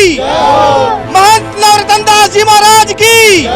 की, महंत नवरतन दास जी महाराज की,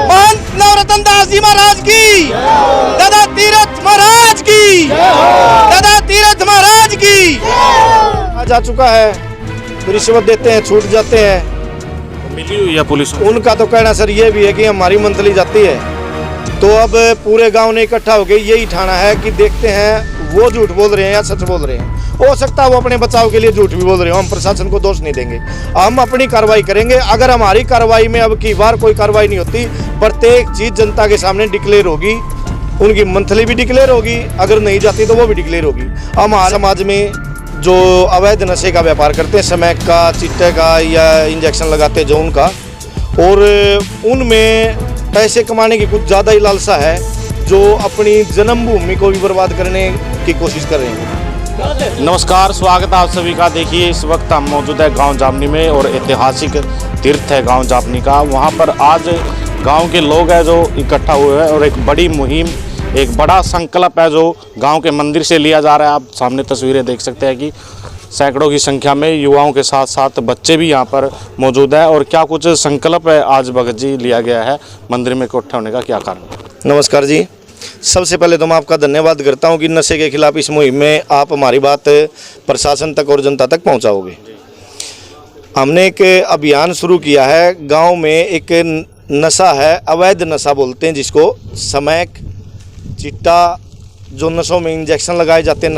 महंत नवरतन दास जी महाराज की, दादा तीरथ महाराज की, दादा तीरथ महाराज की। आ जा चुका है, रिश्वत देते हैं, छूट जाते हैं। मिली हुई है पुलिस? उनका तो कहना सर ये भी है कि हमारी मंथली जाती है, तो अब पूरे गांव ने इकट्ठा होकर यही ठाना है कि देखते हैं वो झूठ बोल रहे हैं या सच बोल रहे हैं। हो सकता है वो अपने बचाव के लिए झूठ भी बोल रहे हो, हम प्रशासन को दोष नहीं देंगे, हम अपनी कार्रवाई करेंगे। अगर हमारी कार्रवाई में अब की बार कोई कार्रवाई नहीं होती, प्रत्येक चीज जनता के सामने डिक्लेयर होगी, उनकी मंथली भी डिक्लेयर होगी, अगर नहीं जाती तो वो भी डिक्लेयर होगी। हमारे समाज में जो अवैध नशे का व्यापार करते हैं, स्मैक का, चिट्टे का या इंजेक्शन लगाते जो उनका, और उनमें पैसे कमाने की कुछ ज़्यादा ही लालसा है, जो अपनी जन्मभूमि को भी बर्बाद करने की कोशिश कर रहे हैं। नमस्कार, स्वागत है आप सभी का। देखिए इस वक्त हम मौजूद है गांव जामनी में और ऐतिहासिक तीर्थ है गांव जामनी का। वहां पर आज गांव के लोग हैं जो इकट्ठा हुए हैं और एक बड़ी मुहिम, एक बड़ा संकल्प है जो गांव के मंदिर से लिया जा रहा है। आप सामने तस्वीरें देख सकते हैं कि सैकड़ों की संख्या में युवाओं के साथ साथ बच्चे भी यहाँ पर मौजूद है। और क्या कुछ संकल्प है आज भगत जी लिया गया है मंदिर में इकट्ठा होने का, क्या कारण? नमस्कार जी, सबसे पहले तो मैं आपका धन्यवाद करता हूं कि नशे के खिलाफ इस मुहिम में आप हमारी बात प्रशासन तक और जनता तक पहुंचाओगे। हमने एक अभियान शुरू किया है। गांव में एक नशा है, अवैध नशा बोलते हैं जिसको, स्मैक, चिट्टा, जो नशों में इंजेक्शन लगाए जाते हैं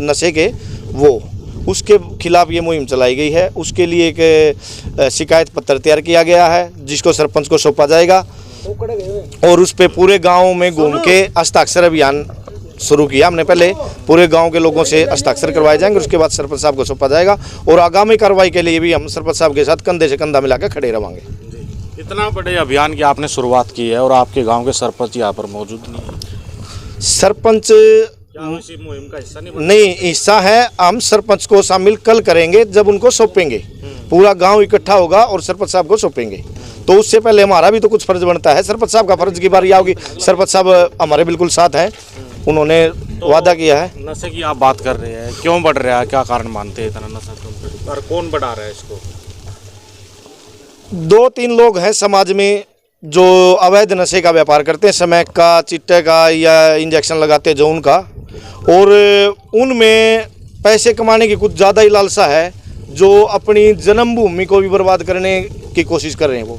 नशे के, वो उसके खिलाफ ये मुहिम चलाई गई है। उसके लिए एक शिकायत पत्र तैयार किया गया है जिसको सरपंच को सौंपा जाएगा और उस पे पूरे गांव में घूम के हस्ताक्षर अभियान शुरू किया हमने। पहले पूरे गांव के लोगों से हस्ताक्षर करवाए जाएंगे, उसके बाद सरपंच साहब को सौंपा जाएगा और आगामी कार्रवाई के लिए भी हम सरपंच साहब के साथ कंधे से कंधा मिलाकर खड़े रहेंगे। इतना बड़े अभियान की आपने शुरुआत की है और आपके गाँव के सरपंच यहाँ पर मौजूद नहीं है। सरपंच मुहिम का हिस्सा नहीं हिस्सा है, हम सरपंच को शामिल कल करेंगे जब उनको सौंपेंगे। पूरा गांव इकट्ठा होगा और सरपंच साहब को सौंपेंगे, तो उससे पहले हमारा भी तो कुछ फर्ज बनता है। सरपंच साहब का फर्ज की बारी आओगी। सरपंच साहब हमारे बिल्कुल साथ हैं, उन्होंने वादा किया है। नशे की आप बात कर रहे हैं, क्यों बढ़ रहा है, क्या कारण मानते हैं इतना नशा क्यों, और कौन बढ़ा रहा है इसको? 2-3 लोग हैं समाज में जो अवैध नशे का व्यापार करते हैं, स्मैक का, चिट्टे का या इंजेक्शन लगाते जो उनका, और उनमें पैसे कमाने की कुछ ज़्यादा ही लालसा है, जो अपनी जन्मभूमि को भी बर्बाद करने की कोशिश कर रहे हैं। वो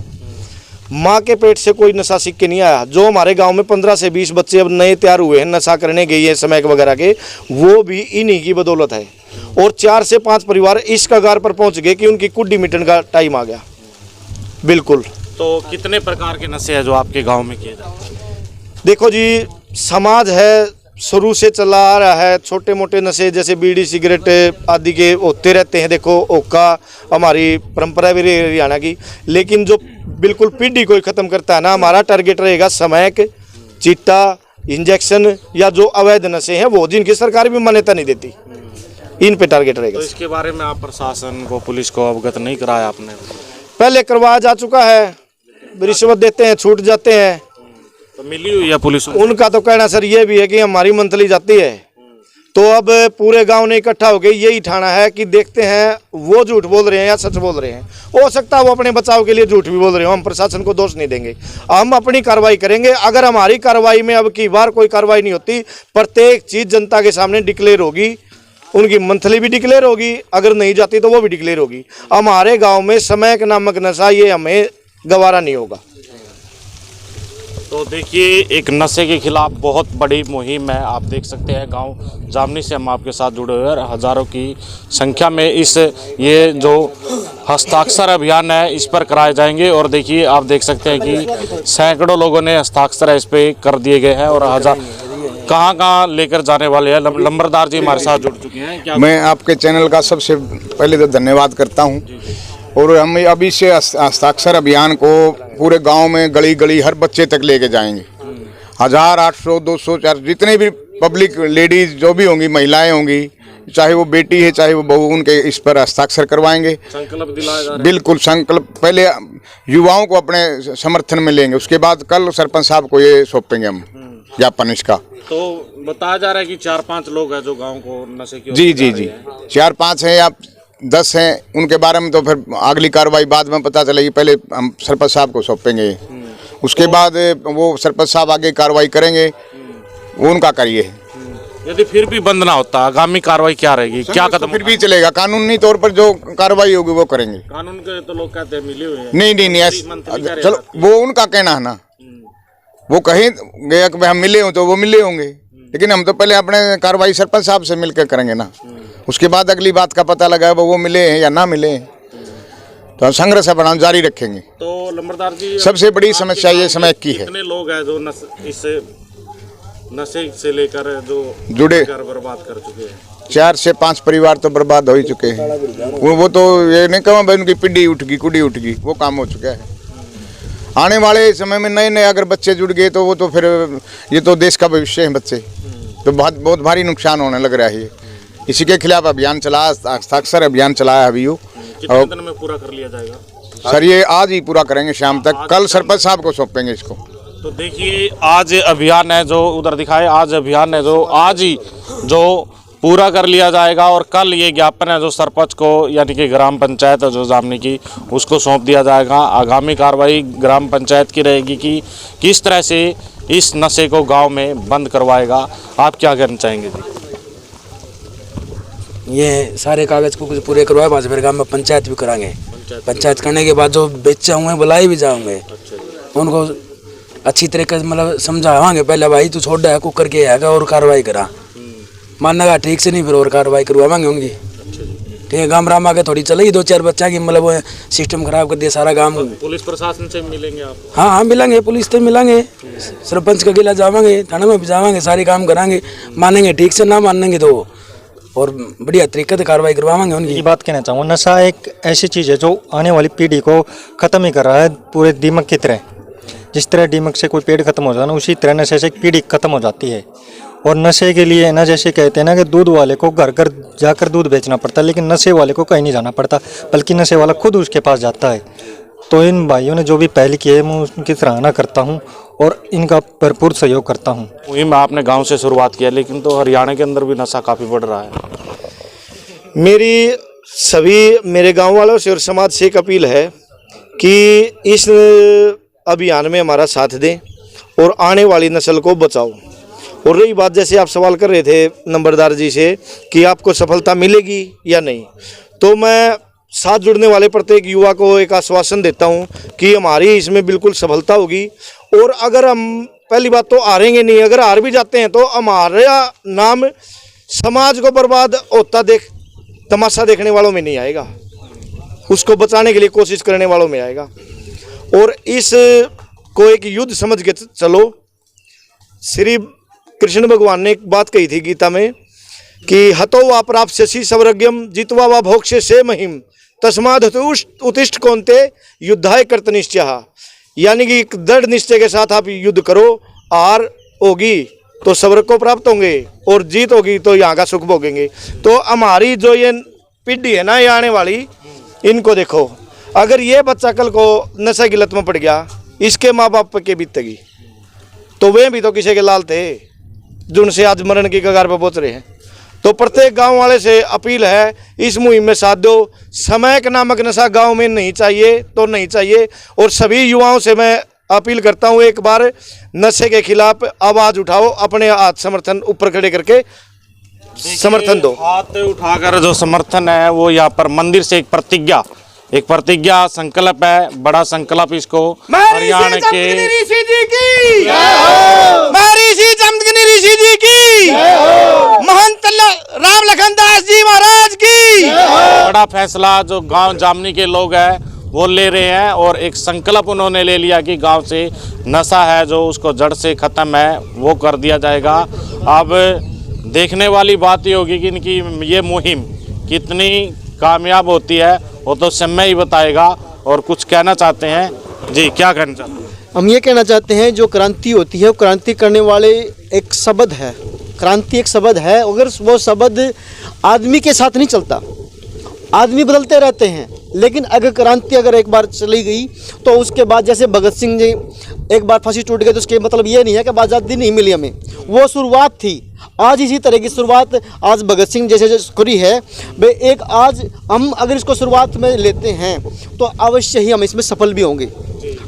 माँ के पेट से कोई नशा सीख के नहीं आया। जो हमारे गांव में 15 से 20 बच्चे अब नए तैयार हुए हैं नशा करने गए हैं स्मैक वगैरह के, वो भी इन्हीं की बदौलत है। और 4 से 5 परिवार इस कगार पर पहुंच गए कि उनकी कुड्डी मिटन का टाइम आ गया। बिल्कुल। तो कितने प्रकार के नशे हैं जो आपके गाँव में किए जाते हैं? देखो जी, समाज है शुरू से चला आ रहा है, छोटे मोटे नशे जैसे बीड़ी सिगरेट आदि के होते रहते हैं। देखो ओका हमारी परंपरा भी रही हरियाणा की, लेकिन जो बिल्कुल पीढ़ी को ख़त्म करता है ना, हमारा टारगेट रहेगा स्मैक, चिट्टा, इंजेक्शन या जो अवैध नशे हैं वो, जिनकी सरकार भी मान्यता नहीं देती, इन पे टारगेट रहेगा। तो इसके बारे में आप प्रशासन को, पुलिस को अवगत नहीं कराया आपने? पहले करवाया जा चुका है, रिश्वत देते हैं, छूट जाते हैं। तो मिली हुई है पुलिस? उनका तो कहना सर ये भी है कि हमारी मंथली जाती है, तो अब पूरे गांव ने इकट्ठा होकर यही ठाना है कि देखते हैं वो झूठ बोल रहे हैं या सच बोल रहे हैं। हो सकता है वो अपने बचाव के लिए झूठ भी बोल रहे हो, हम प्रशासन को दोष नहीं देंगे, हम अपनी कार्रवाई करेंगे। अगर हमारी कार्रवाई में अब की बार कोई कार्रवाई नहीं होती, प्रत्येक चीज जनता के सामने डिक्लेयर होगी, उनकी मंथली भी डिक्लेयर होगी, अगर नहीं जाती तो वो भी डिक्लेयर होगी। हमारे गाँव में स्मैक नामक नशा ये हमें गवारा नहीं होगा। तो देखिए एक नशे के खिलाफ बहुत बड़ी मुहिम है। आप देख सकते हैं गांव जामनी से हम आपके साथ जुड़े हुए हैं। हज़ारों की संख्या में ये जो हस्ताक्षर अभियान है इस पर कराए जाएंगे। और देखिए आप देख सकते हैं कि सैकड़ों लोगों ने हस्ताक्षर इस पर कर दिए गए हैं और कहाँ लेकर जाने वाले हैं। लंबरदार जी हमारे साथ जुड़ चुके हैं। मैं आपके चैनल का सबसे पहले तो धन्यवाद करता हूँ। और हम अभी से हस्ताक्षर अभियान को पूरे गांव में गली गली हर बच्चे तक लेके जाएंगे। 1000, 800, 200, 400 जितने भी पब्लिक लेडीज जो भी होंगी, महिलाएं होंगी, चाहे वो बेटी है चाहे वो बहू, उनके इस पर हस्ताक्षर करवाएंगे। संकल्प दिलाया जा रहा है। बिल्कुल संकल्प पहले युवाओं को अपने समर्थन में लेंगे, उसके बाद कल सरपंच साहब को ये सौंपेंगे हम ज्ञापन इसका। तो बताया जा रहा है कि 4-5 लोग हैं जो गांव को नशे की जी 4-5 हैं। आप 10 हैं, उनके बारे में तो फिर अगली कार्रवाई बाद में पता चलेगी। पहले हम सरपंच साहब को सौंपेंगे, उसके बाद वो सरपंच साहब आगे कार्रवाई करेंगे, वो उनका करिए। यदि फिर भी बंद ना होता, आगामी कार्रवाई क्या रहेगी, क्या कदम? फिर भी चलेगा, कानूनी तौर पर जो कार्रवाई होगी वो करेंगे। कानून के तो लोग कहते हैं मिले हुए हैं। नहीं ऐसा चलो, वो उनका कहना है ना, वो कहीं गया कि हम मिले हो तो वो मिले होंगे, लेकिन हम तो पहले अपने कार्रवाई सरपंच साहब से मिलकर करेंगे ना, उसके बाद अगली बात का पता लगा वो मिले हैं या ना मिले हैं, तो हम संघर्ष अपना जारी रखेंगे। तो लंबरदार जी, सबसे बड़ी समस्या ये समय की है, कितने लोग हैं जो इस नशे से लेकर जो जुड़े घर बर्बाद कर चुके हैं? 4 से 5 परिवार तो बर्बाद हो ही चुके हैं। वो तो ये नहीं कहूँ भाई उनकी पिड्डी उठ गई, कुड़ी उठ गई, वो काम हो चुका है। आने वाले समय में नए नए अगर बच्चे जुड़ गए तो वो तो फिर ये तो देश का भविष्य है बच्चे, तो बहुत भारी नुकसान होने लग रहा है। ये इसी के खिलाफ अभियान चला, हस्ताक्षर अभियान चलाया अभी। कितने दिन में पूरा कर लिया जाएगा? सर ये आज ही पूरा करेंगे शाम तक, कल सरपंच साहब को सौंपेंगे इसको। तो देखिए आज अभियान है जो उधर दिखाए, आज अभियान है जो आज ही जो पूरा कर लिया जाएगा, और कल ये ज्ञापन है जो सरपंच को यानी कि ग्राम पंचायत जो जामनी की उसको सौंप दिया जाएगा। आगामी कार्रवाई ग्राम पंचायत की रहेगी कि किस तरह से इस नशे को गांव में बंद करवाएगा। आप क्या कहना चाहेंगे जी? ये सारे कागज को कुछ पूरे करवाए, बाद फिर गाँव में पंचायत भी कराएंगे। पंचायत करने के बाद जो बेचे हुए बुलाए भी जाओगे, उनको अच्छी तरीके से मतलब समझावाएंगे। पहले भाई तू छोड़ है कुकर के आएगा और कार्रवाई करा, मानना ठीक से नहीं फिर और कार्रवाई करवाएंगे उनकी। ठीक है, गाँव राम आगे थोड़ी चलेगी, 2-4 बच्चा की मतलब वो सिस्टम खराब कर दिया सारा गाँव। पुलिस प्रशासन से मिलेंगे आप? हाँ मिलेंगे, पुलिस से मिलेंगे, सरपंच का गिला जावाएंगे, थाना में भी जावाएंगे, सारे काम कराएंगे। मानेंगे ठीक से, ना मानेंगे तो और बढ़िया तरीके से कार्रवाई करवाएंगे उनकी। ये बात कहना चाहूँगा, नशा एक ऐसी चीज़ है जो आने वाली पीढ़ी को ख़त्म ही कर रहा है, पूरे दीमक की तरह। जिस तरह दीमक से कोई पेड़ खत्म हो जाता है ना, उसी तरह नशे से एक पीढ़ी खत्म हो जाती है। और नशे के लिए ना, जैसे कहते हैं ना कि दूध वाले को घर घर जाकर दूध बेचना पड़ता है, लेकिन नशे वाले को कहीं नहीं जाना पड़ता, बल्कि नशे वाला खुद उसके पास जाता है। तो इन भाइयों ने जो भी पहल की है मैं उनकी सराहना करता हूँ और इनका भरपूर सहयोग करता हूँ। मुहिम आपने गाँव से शुरुआत किया, लेकिन तो हरियाणा के अंदर भी नशा काफ़ी बढ़ रहा है। मेरी सभी मेरे गांव वालों से और समाज से एक अपील है कि इस अभियान में हमारा साथ दें और आने वाली नस्ल को बचाओ। और रही बात, जैसे आप सवाल कर रहे थे नंबरदार जी से कि आपको सफलता मिलेगी या नहीं, तो मैं साथ जुड़ने वाले प्रत्येक युवा को एक आश्वासन देता हूं कि हमारी इसमें बिल्कुल सफलता होगी। और अगर हम पहली बात तो हारेंगे नहीं, अगर हार भी जाते हैं तो हमारा नाम समाज को बर्बाद होता देख तमाशा देखने वालों में नहीं आएगा, उसको बचाने के लिए कोशिश करने वालों में आएगा। और इस को एक युद्ध समझ के चलो। श्री कृष्ण भगवान ने एक बात कही थी गीता में कि हतो वा प्राप्स्यसि सर्वज्ञम जित्वा वा भोक्ष्य से महिम तस्माद् उत्तिष्ठ कौन्ते युद्धाय कर्तनिश्चयः। यानी कि एक दृढ़ निश्चय के साथ आप युद्ध करो, हार होगी तो स्वर्ग को प्राप्त होंगे और जीत होगी तो यहाँ का सुख भोगेंगे। तो हमारी जो ये पीढ़ी है ना, ये आने वाली, इनको देखो, अगर ये बच्चा कल को नशे की लत में पड़ गया, इसके माँ बाप के बीतेगी, तो वे भी तो किसी के लाल थे जो उनसे आज मरण की कगार पर पहुँच रहे हैं। तो प्रत्येक गांव वाले से अपील है, इस मुहिम में साथ दो। समय का नामक नशा गांव में नहीं चाहिए तो नहीं चाहिए। और सभी युवाओं से मैं अपील करता हूं, एक बार नशे के खिलाफ आवाज़ उठाओ, अपने हाथ समर्थन ऊपर खड़े करके समर्थन दो। हाथ उठाकर जो समर्थन है वो यहाँ पर मंदिर से एक प्रतिज्ञा संकल्प है, बड़ा संकल्प इसको हरियाणा के ऋषि जी की, महर्षि चमत्कृ ऋषि जी की, महंत राम लखन दास जी महाराज की। बड़ा फैसला जो गांव जामनी के लोग हैं वो ले रहे हैं और एक संकल्प उन्होंने ले लिया कि गांव से नशा है जो उसको जड़ से ख़त्म है वो कर दिया जाएगा। अब देखने वाली बात ये होगी कि इनकी ये मुहिम कितनी कामयाब होती है वो तो समय ही बताएगा। और कुछ कहना चाहते हैं जी, क्या कहना चाहते हैं? हम ये कहना चाहते हैं जो क्रांति होती है वो क्रांति करने वाले एक शब्द है, क्रांति एक शब्द है। अगर वो शब्द आदमी के साथ नहीं चलता, आदमी बदलते रहते हैं, लेकिन अगर क्रांति अगर एक बार चली गई तो उसके बाद जैसे भगत सिंह जी एक बार फांसी टूट गई तो उसके मतलब ये नहीं है कि आज़ादी नहीं मिली हमें, वो शुरुआत थी। आज इसी तरह की शुरुआत आज भगत सिंह जैसे जो करी है वे एक, आज हम अगर इसको शुरुआत में लेते हैं तो अवश्य ही हम इसमें सफल भी होंगे।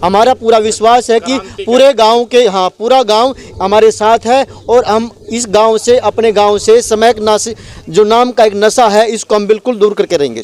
हमारा पूरा विश्वास है कि पूरे गांव के, हाँ, पूरा गांव हमारे साथ है और हम इस गांव से, अपने गांव से स्मैक नाश जो नाम का एक नशा है, इसको हम बिल्कुल दूर करके रहेंगे।